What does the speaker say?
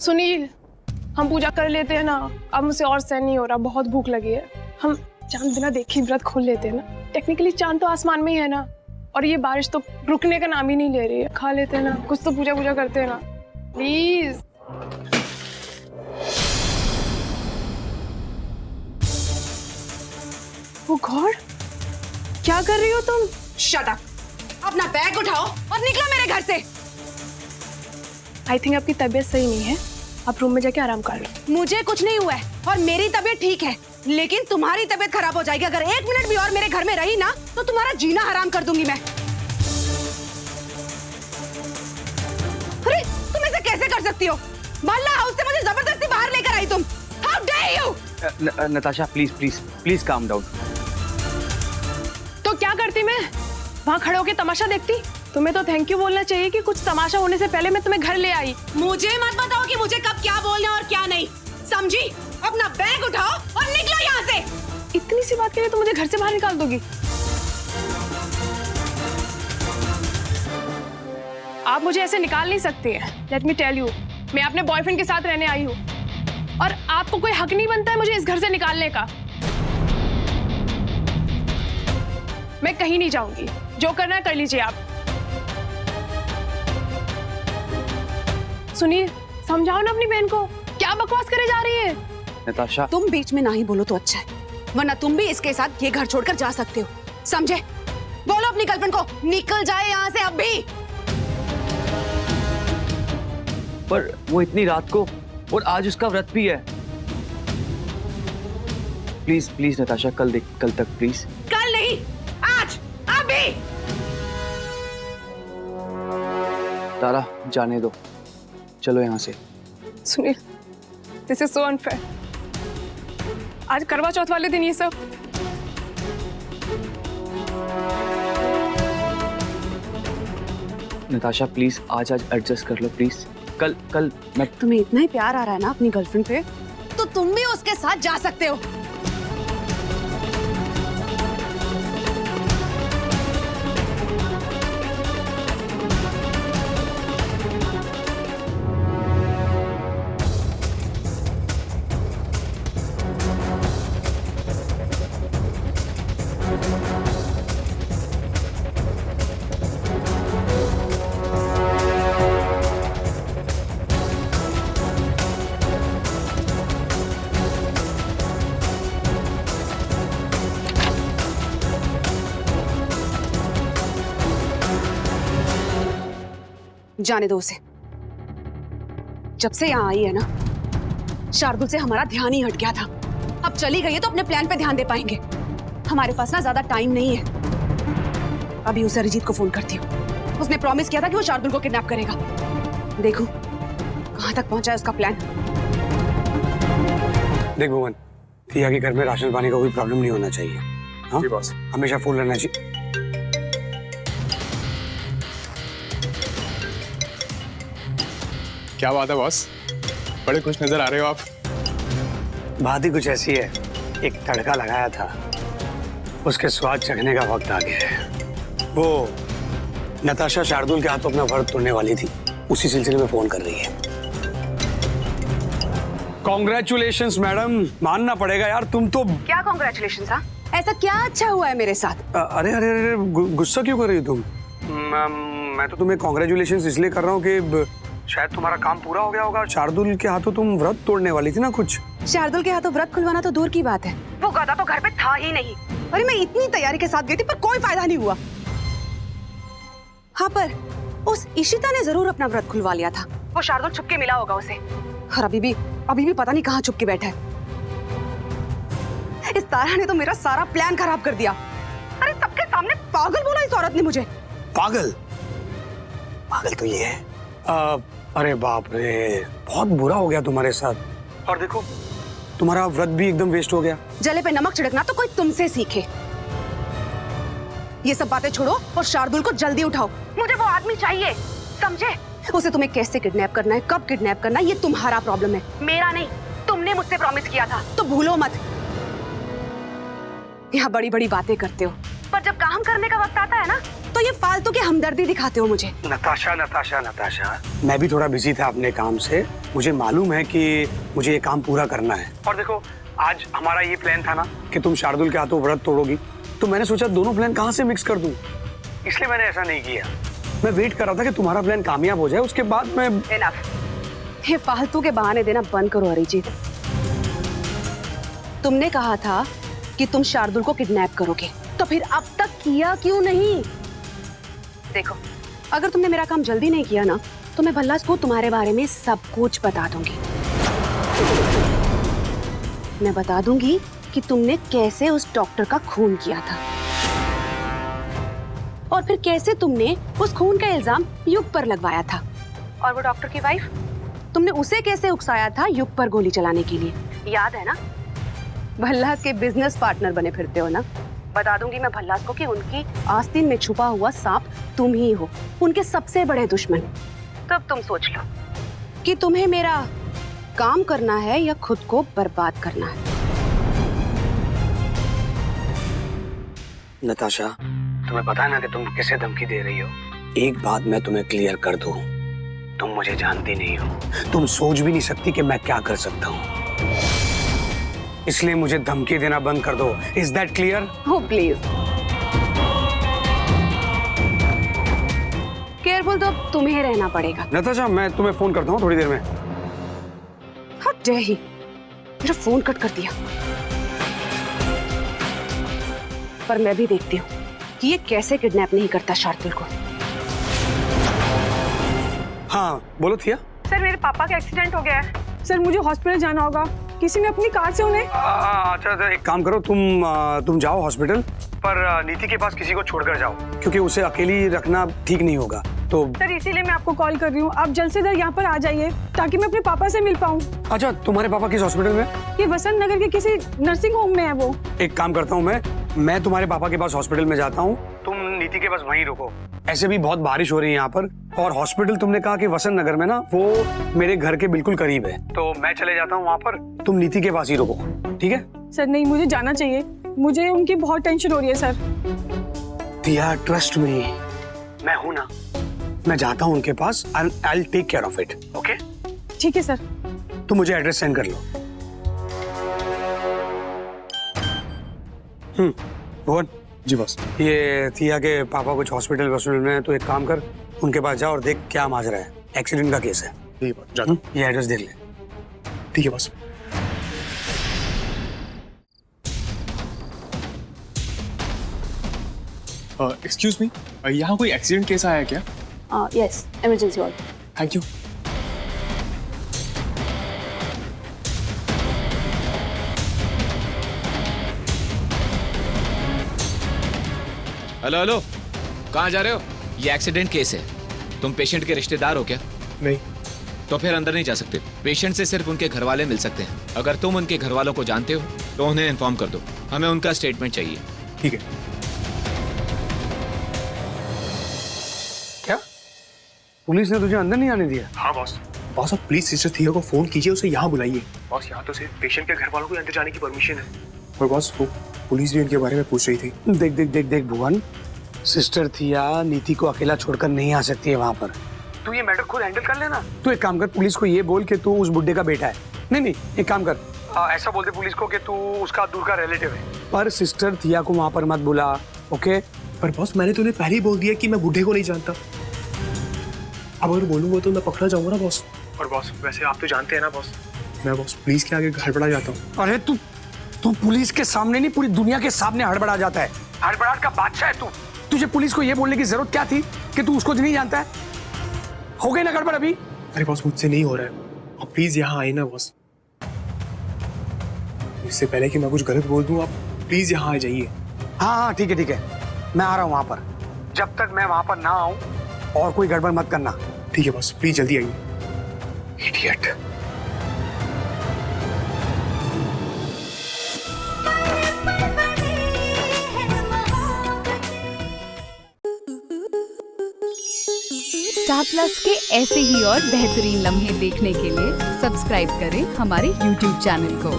सुनील, हम पूजा कर लेते हैं ना, अब मुझसे और सहन नहीं हो रहा, बहुत भूख लगी है। हम चांद बिना देखे व्रत खोल लेते हैं ना। टेक्निकली चांद तो आसमान में ही है ना, और ये बारिश तो रुकने का नाम ही नहीं ले रही है। खा लेते हैं ना, कुछ तो पूजा पूजा करते हैं ना, प्लीज। ओ गॉड, क्या कर रही हो तुम? Shut up! अपना बैग उठाओ और निकलो मेरे घर से। आई थिंक आपकी तबीयत सही नहीं है, आप रूम में जाके आराम कर लो। मुझे कुछ नहीं हुआ है और मेरी तबीयत ठीक है, लेकिन तुम्हारी तबीयत खराब हो जाएगी अगर 1 मिनट भी और मेरे घर में रही ना, तो तुम्हारा जीना हराम कर दूंगी मैं। अरे तुम ऐसे कैसे कर सकती हो? बाला हाउस से मुझे जबरदस्ती बाहर लेकर आई तुम। How dare you! Natasha please please please calm down. तो क्या करती मैं? वहाँ खड़े होके तमाशा देखती? तुम्हें तो थैंक यू बोलना चाहिए कि कुछ तमाशा होने से पहले मैं तुम्हें घर ले आई। मुझे मत बताओ कि मुझे कब क्या बोलना और क्या नहीं, समझी? अपना बैग उठाओ और निकलो यहाँ से। इतनी सी बात के लिए तो मुझे घर से बाहर निकाल दोगी? आप मुझे ऐसे निकाल नहीं सकते हैं। लेट मी टेल यू, मैं अपने बॉयफ्रेंड के साथ रहने आई हूँ और आपको कोई हक नहीं बनता है मुझे इस घर से निकालने का। मैं कहीं नहीं जाऊंगी, जो करना है कर लीजिए आप। सुनिए, समझाओ ना अपनी बहन को, क्या बकवास करे जा रही है? नताशा तुम बीच में ना ही बोलो तो अच्छा है, वरना तुम भी इसके साथ ये घर छोड़कर जा सकते हो, समझे? बोलो अपनी गर्लफ्रेंड को निकल जाए यहाँ से अब भी। पर वो इतनी रात को, और आज उसका व्रत भी है। प्लीज प्लीज नताशा, कल तक प्लीज। कल नहीं, आज, अभी। तारा जाने दो, चलो यहाँ से। Sunil, this is so unfair. आज करवा चौथ वाले दिन ये सब। नताशा प्लीज आज एडजस्ट कर लो प्लीज। कल मैं। तुम्हें इतना ही प्यार आ रहा है ना अपनी गर्लफ्रेंड पे, तो तुम भी उसके साथ जा सकते हो। जाने दो उसे। जब से यहाँ आई है ना, शार्दुल से हमारा ध्यान ही हट गया था। अब चली गई है तो अपने प्लान पे ध्यान दे पाएंगे। हमारे पास ना ज्यादा टाइम नहीं है। अभी उसे अरिजीत को फोन करती हूँ। उसने प्रॉमिस किया था कि वो शार्दुल को किडनैप करेगा। देखो कहाँ तक पहुंचा है उसका प्लान। देख भुवन, तिया के घर में राशन पानी का कोई प्रॉब्लम नहीं होना चाहिए। हाँ जी बॉस, हमेशा फुल रहना चाहिए। क्या बात है बॉस, बड़े खुश नजर आ रहे हो आप। बात ही कुछ ऐसी है, एक तड़का लगाया था, उसके स्वाद चखने का वक्त आ गया है। वो नताशा शार्दुल के हाथों अपना व्रत तोड़ने वाली थी, उसी सिलसिले में फोन कर रही है। कॉन्ग्रेचुलेशंस मैडम, मानना पड़ेगा यार, तुम तो। क्या कॉन्ग्रेचुलेशंस? हाँ, ऐसा क्या अच्छा हुआ है मेरे साथ? अरे अरे अरे, गुस्सा क्यों कर रही हो तुम? मैं तो तुम्हें कॉन्ग्रेचुलेशंस इसलिए कर रहा हूँ कि शायद तुम्हारा काम पूरा हो गया होगा। शार्दुल के हाथों तुम व्रत तोड़ने वाली थी ना कुछ। शार्दुल के हाथों व्रत खुलवाना तो दूर की बात है, वो गधा तो घर पे था ही नहीं। अरे मैं इतनी तैयारी के साथ गई थी पर कोई फायदा नहीं हुआ। हाँ, पर उस इशिता ने जरूर अपना व्रत खुलवा लिया था। वो शार्दुल छुप के मिला होगा उसे, और अभी भी पता नहीं कहाँ छुप के बैठा है। इस तारा ने तो मेरा सारा प्लान खराब कर दिया। अरे सबके सामने पागल बोला इस औरत ने मुझे। पागल तो ये है। अरे बाप रे, बहुत बुरा हो गया तुम्हारे साथ। और देखो तुम्हारा व्रत भी एकदम वेस्ट हो गया। जले पे नमक छिड़कना तो कोई तुमसे सीखे। ये सब बातें छोड़ो और शार्दुल को जल्दी उठाओ। मुझे वो आदमी चाहिए, समझे? उसे तुम्हें कैसे किडनैप करना है, कब किडनैप करना है, ये तुम्हारा प्रॉब्लम है, मेरा नहीं। तुमने मुझसे प्रॉमिस किया था तो भूलो मत। यहाँ बड़ी बड़ी बातें करते हो, पर जब काम करने का वक्त आता है ना, तो ये फालतू कि हमदर्दी दिखाते हो मुझे? नताशा नताशा नताशा, मैं भी थोड़ा बिजी था अपने काम से। मुझे मालूम है कि मुझे ये काम पूरा करना है। और देखो, आज हमारा ये प्लान था ना कि तुम शार्दुल के हाथों व्रत तोड़ोगी, तो मैंने सोचा दोनों प्लान कहाँ से मिक्स कर दूं, इसलिए मैंने ऐसा नहीं किया। मैं वेट कर रहा था कि तुम्हारा प्लान कामयाब हो जाए, उसके बाद मैं। इनफ। ये फालतू के बहाने देना बंद करो अरिजीत। तुमने कहा था कि तुम शार्दुल को किडनैप करोगे, तो फिर अब तक किया क्यों नहीं? देखो, अगर तुमने मेरा काम जल्दी नहीं किया ना, तो मैं भल्लास को तुम्हारे बारे में सब कुछ बता दूंगी। मैं बता दूंगी कि तुमने कैसे उस डॉक्टर का खून किया था, और फिर कैसे तुमने उस खून का इल्जाम युग पर लगवाया था। और वो डॉक्टर की वाइफ, तुमने उसे कैसे उकसाया था युग पर गोली चलाने के लिए, याद है ना? भल्लास के बिजनेस पार्टनर बने फिरते हो ना। बता दूंगी मैं भल्लास को कि उनकी आस्तीन में छुपा हुआ सांप तुम ही हो, उनके सबसे बड़े दुश्मन। तो अब तुम सोच लो कि तुम्हें मेरा काम करना है या खुद को बर्बाद करना है। नताशा, तुम्हें पता है ना कि तुम किसे धमकी दे रही हो? एक बात मैं तुम्हें क्लियर कर दूं, तुम मुझे जानती नहीं हो, तुम सोच भी नहीं सकती कि मैं क्या कर सकता हूँ, इसलिए मुझे धमकी देना बंद कर दो। Is that clear? हो प्लीज। केयरफुल तो अब तुम्हें रहना पड़ेगा। नताशा, मैं तुम्हें फोन करता हूँ थोड़ी देर में। हाँ, जय ही, मेरा फोन कट कर दिया। पर मैं भी देखती हूँ कि ये कैसे किडनैप नहीं करता शार्दुल को। हाँ बोलो थिया। सर, मेरे पापा का एक्सीडेंट हो गया है। सर, मुझे हॉस्पिटल जाना होगा। किसी ने अपनी कार से उन्हें। अच्छा, एक काम करो, तुम जाओ हॉस्पिटल, पर नीति के पास किसी को छोड़कर जाओ, क्योंकि उसे अकेली रखना ठीक नहीं होगा। तो सर, इसीलिए मैं आपको कॉल कर रही हूँ। आप जल्द से जल्द यहाँ पर आ जाइए ताकि मैं अपने पापा से मिल पाऊँ। अच्छा, तुम्हारे पापा किस हॉस्पिटल में? ये वसंत नगर के किसी नर्सिंग होम में है वो। एक काम करता हूँ, मैं तुम्हारे पापा के पास हॉस्पिटल में जाता हूँ, तुम नीति के पास वहीं रुको। ऐसे भी बहुत बारिश हो रही है यहाँ पर, और हॉस्पिटल तुमने कहा कि वसंत नगर में ना, वो मेरे घर के बिल्कुल करीब है, तो मैं चले जाता हूँ वहाँ पर, तुम नीति के पास ही रुको, ठीक है? सर नहीं, मुझे जाना चाहिए। मुझे उनकी बहुत टेंशन हो रही है सर। दिया, ट्रस्ट मी, मैं हूँ ना, मैं जाता हूँ उनके पास। I will take care of it, okay? ठीक है सर। तुम मुझे एड्रेस सेंड कर लो। भुवन जी बॉस। ये थिया के पापा कुछ हॉस्पिटल में है, तो एक काम कर, उनके पास जा और देख क्या माजरा है। एक्सीडेंट का केस है। ठीक है, जाता हूँ। ये एड्रेस देख ले। ठीक है बॉस। एक्सक्यूज मी, यहाँ कोई एक्सीडेंट केस आया है क्या? Yes, emergency ward. Thank you. Hello hello, कहाँ जा रहे हो? ये एक्सीडेंट केस है। तुम पेशेंट के रिश्तेदार हो क्या? नहीं। तो फिर अंदर नहीं जा सकते। पेशेंट से सिर्फ उनके घर वाले मिल सकते हैं। अगर तुम उनके घर वालों को जानते हो तो उन्हें इन्फॉर्म कर दो, हमें उनका स्टेटमेंट चाहिए। ठीक है। क्या पुलिस ने तुझे अंदर नहीं आने दिया? हाँ बॉस। बॉस, आप प्लीज सिस्टर थिया को फोन कीजिए, उसे यहाँ बुलाइए। बॉस, यहाँ तो सिर्फ पेशेंट के घर वालों को अंदर जाने की परमिशन है। और बॉस, वो पुलिस भी उनके बारे में पूछ रही थी। देख देख देख देख भुवन, सिस्टर थिया नीति को अकेला छोड़कर नहीं आ सकती है वहाँ पर। तू ये मैटर खुद हैंडल कर लेना। तू एक काम कर, पुलिस को ये बोल के तू उस बुड्ढे का बेटा है। नहीं, एक काम कर, ऐसा बोल दे पुलिस को कि तू उसका दूर का रिलेटिव है, पर सिस्टर थिया को वहाँ पर मत बुला, ओके? पर बॉस, मैंने तो उन्हें पहले ही बोल दिया कि मैं बुड्ढे को नहीं जानता। अब अगर बोलूंगा तो मैं पकड़ा जाऊंगा ना बॉस। और बॉस, वैसे आप तो जानते हैं ना बॉस, मैं बॉस पुलिस के आगे हड़बड़ा जाता हूँ। अरे तू पुलिस के सामने नहीं, पूरी दुनिया के सामने हड़बड़ा जाता है। हड़बड़ाहट का बादशाह है तू। तुझे पुलिस को ये बोलने की जरूरत क्या थी कि तू उसको नहीं जानता है? हो गई ना गड़बड़ अभी? अरे बॉस, मुझसे नहीं हो रहा है, आप प्लीज यहाँ आए ना बॉस। इससे पहले कि मैं कुछ गलत बोल दूं, आप प्लीज यहाँ आ जाइए। हाँ ठीक है, मैं आ रहा हूँ वहाँ पर। जब तक मैं वहाँ पर ना आऊँ और कोई गड़बड़ मत करना। ठीक है बॉस, प्लीज जल्दी आइए। इडियट। स्टार प्लस के ऐसे ही और बेहतरीन लम्हे देखने के लिए सब्सक्राइब करें हमारे YouTube चैनल को।